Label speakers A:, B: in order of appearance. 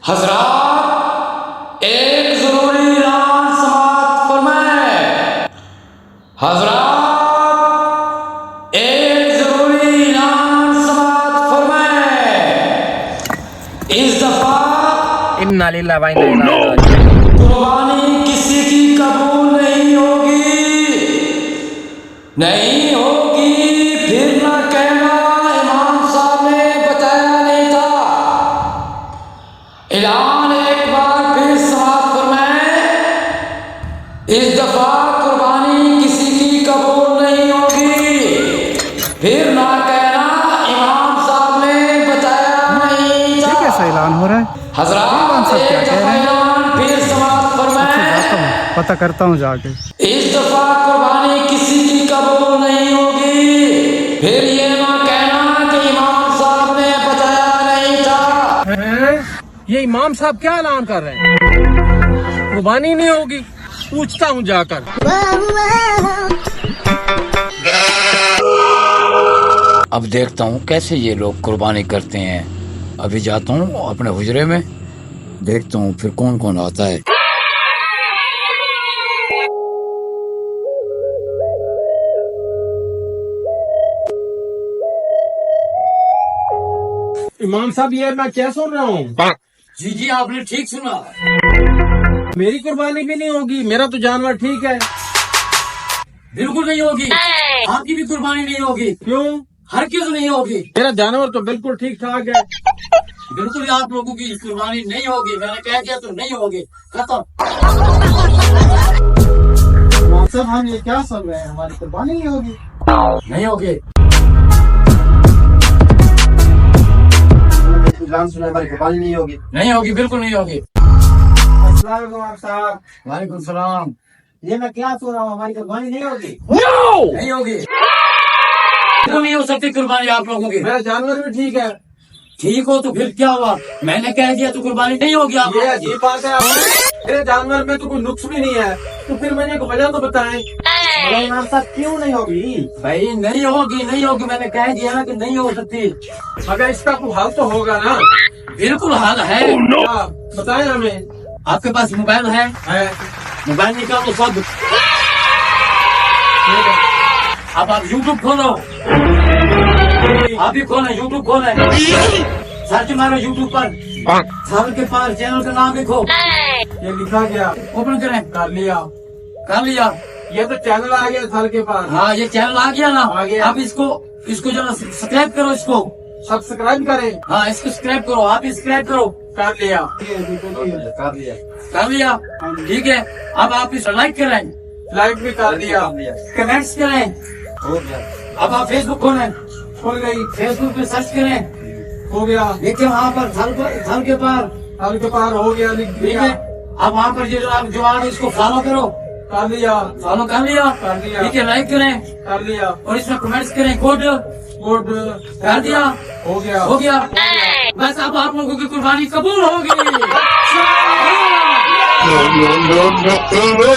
A: हजरात एक जरूरी ऐलान समाअत फरमाएं। हजरात एक जरूरी ऐलान समाअत फरमाएं। इस दफा
B: इन्ना लिल्लाहि व इन्ना इलैहि राजिऊन।
A: कुर्बानी किसी की कबूल नहीं होगी, नहीं होगी। फिर न कहना इमाम साहब ने बताया नहीं था। ऐलान एक बार फिर समाअत फरमाएं। इस दफा कुर्बानी किसी की कबूल नहीं होगी, फिर ना कहना इमाम साहब ने बताया नहीं था।
C: ये कैसा ऐलान हो रहा है?
A: हजरात
C: इमाम साहब क्या
A: एक
C: कह
A: दफा
C: रहे हैं?
A: ऐलान फिर समाअत फरमाएं।
C: जाता हूँ, पता करता हूँ जाके।
A: इस दफा कुर्बानी किसी की कबूल नहीं होगी, फिर ये ना कहना कि इमाम साहब ने बताया नहीं था।
B: ये इमाम साहब क्या ऐलान कर रहे हैं? कुर्बानी नहीं होगी, पूछता हूँ जाकर।
A: अब देखता हूँ कैसे ये लोग कुर्बानी करते हैं। अभी जाता हूँ अपने हुजरे में, देखता हूँ फिर कौन कौन आता है।
B: इमाम साहब ये मैं क्या सुन रहा हूँ?
A: जी जी आपने ठीक सुना।
B: मेरी कुर्बानी भी नहीं होगी, मेरा तो जानवर ठीक है।
A: बिल्कुल नहीं होगी, आपकी भी कुर्बानी नहीं होगी।
B: क्यों?
A: हर किस नहीं होगी।
B: मेरा जानवर तो बिल्कुल ठीक ठाक है।
A: बिल्कुल आप लोगों की कुर्बानी नहीं होगी। मैंने कह दिया तो नहीं होगी, खत्म।
C: इमाम साहब हम ये क्या सुन रहे हैं? हमारी कुर्बानी नहीं होगी।
A: नहीं होगी।
C: जान सुना हमारी कुर्बानी नहीं होगी।
A: नहीं होगी, बिल्कुल नहीं होगी।
C: अस्सलाम वालेकुम इमाम साहब।
A: वालेकुम सलाम।
C: ये मैं क्या सुन रहा हूँ? हमारी कुर्बानी नहीं होगी।
A: नहीं होगी, बिल्कुल नहीं हो सकती कुर्बानी आप लोगों की।
B: मेरा जानवर भी ठीक है।
A: ठीक हो तो फिर क्या हुआ? मैंने कह दिया तो कुर्बानी नहीं होगी आप
B: ये
A: लोगों की।
B: अजीब बात है। मेरे जानवर में तो कोई नुक्स भी नहीं है, तो फिर मैंने एक वजह तो बताएं।
C: इमाम साहब क्यों नहीं होगी?
A: भाई नहीं होगी, नहीं होगी। मैंने कह दिया ना कि नहीं हो सकती।
B: अगर इसका कोई हल तो होगा ना?
A: बिल्कुल हाल है।
B: क्या? बताएं हमें।
A: आपके पास मोबाइल है? मोबाइल निकालो सब। अब आप यूट्यूब खोलो। आप भी खोले, यूट्यूब खोले, सर्च मारो यूट्यूब पर। साल के पार चैनल का नाम लिखो।
B: ये लिखा गया,
A: ओपन करें।
B: कर लिया।
A: कर लिया।
B: ये तो चैनल आ गया साल के पास।
A: हाँ ये चैनल आ गया ना।
B: आ गया।
A: आप इसको जरा सब्सक्राइब करो इसको।
B: सब्सक्राइब करें।
A: हाँ इसको सब्सक्राइब करो, आप सब्सक्राइब करो।
B: कर लिया।
C: कर लिया।
A: कर लिया, ठीक है। अब आप इस लाइक करें,
B: लाइक भी कर दिया।
A: कमेंट्स करें।
C: हो गया।
A: अब आप फेसबुक खोलें,
B: खुल गई।
A: फेसबुक पे सर्च करें।
B: हो गया।
A: देखिए वहाँ पर साल के पार,
B: साल के पार हो गया, लिख
A: ठीक
B: दिया।
A: है। अब वहाँ पर जो आप जो आ रहे इसको फॉलो करो।
B: कर लिया।
A: फॉलो कर लिया,
B: कर लिया।
A: ठीक है। लाइक करें
B: कर लिया।
A: और इसमें कमेंट्स करें। Good
B: good.
A: कर दिया,
B: हो गया।
A: हो गया। बस अब आप लोगों की कुर्बानी कबूल होगी।
D: no, no, no, no, no.